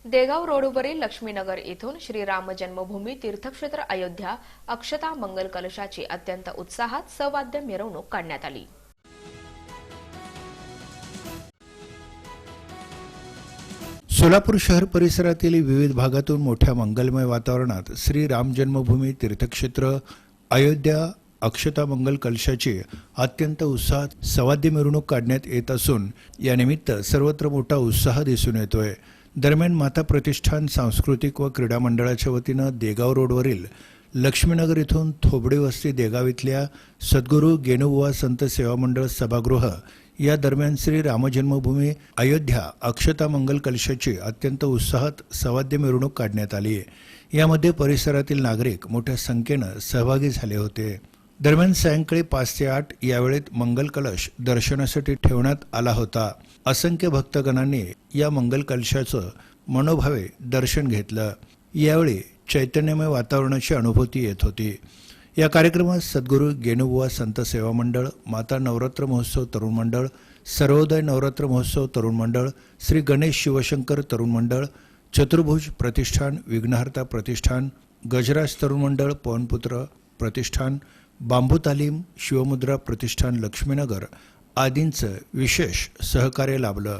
देगाव रोडवरील लक्ष्मीनगर येथून श्री राम जन्मभूमी तीर्थक्षेत्र अयोध्या अक्षता मंगल कलशाची अत्यंत उत्साहात सवाद्य मिरवणूक काढण्यात आली। सोलापूर शहर परिसरातील विविध भागातून मोठ्या मंगलमय वातावरणात श्री राम जन्मभूमी तीर्थक्षेत्र अयोध्या अक्षता मंगल कलशाची अत्यंत उत्साहात सवाद्य मिरवणूक काढण्यात येत असून यानिमित्त सर्वत्र मोठा उत्साह दिसून येतोय। दरम्यान माता प्रतिष्ठान सांस्कृतिक व क्रीडा मंडळाच्या वतीनं देगाव रोडवरील लक्ष्मीनगर येथून थोबडी वस्ती देगाव इथल्या सद्गुरू गेनुबुवा संत सेवा मंडळ सभागृह या दरम्यान श्री रामजन्मभूमी अयोध्या अक्षता मंगल कलशाची अत्यंत उत्साहात सवाद्य मिरवणूक काढण्यात आली। यामध्ये परिसरातील नागरिक मोठ्या संख्येनं सहभागी झाले होते। दरम्यान सायंकाळी 5 ते 8 या वेळेत मंगल कलश दर्शनासाठी ठेवण्यात आला होता। असंख्य भक्तगणांनी या मंगल कलशाचं मनोभावे दर्शन घेतलं। यावेळी चैतन्यमय वातावरणाची अनुभूती येत होती। या कार्यक्रमात सद्गुरू गेनुबुवा संत सेवा मंडळ, माता नवरात्र महोत्सव तरुण मंडळ, सर्वोदय नवरात्र महोत्सव तरुण मंडळ, श्री गणेश शिवशंकर तरुण मंडळ, चतुर्भुज प्रतिष्ठान, विघ्नहर्ता प्रतिष्ठान, गजराज तरुण मंडळ, पवनपुत्र प्रतिष्ठान, बांबू तालीम, शिवमुद्रा प्रतिष्ठान लक्ष्मीनगर आदींचं विशेष सहकार्य लाभलं।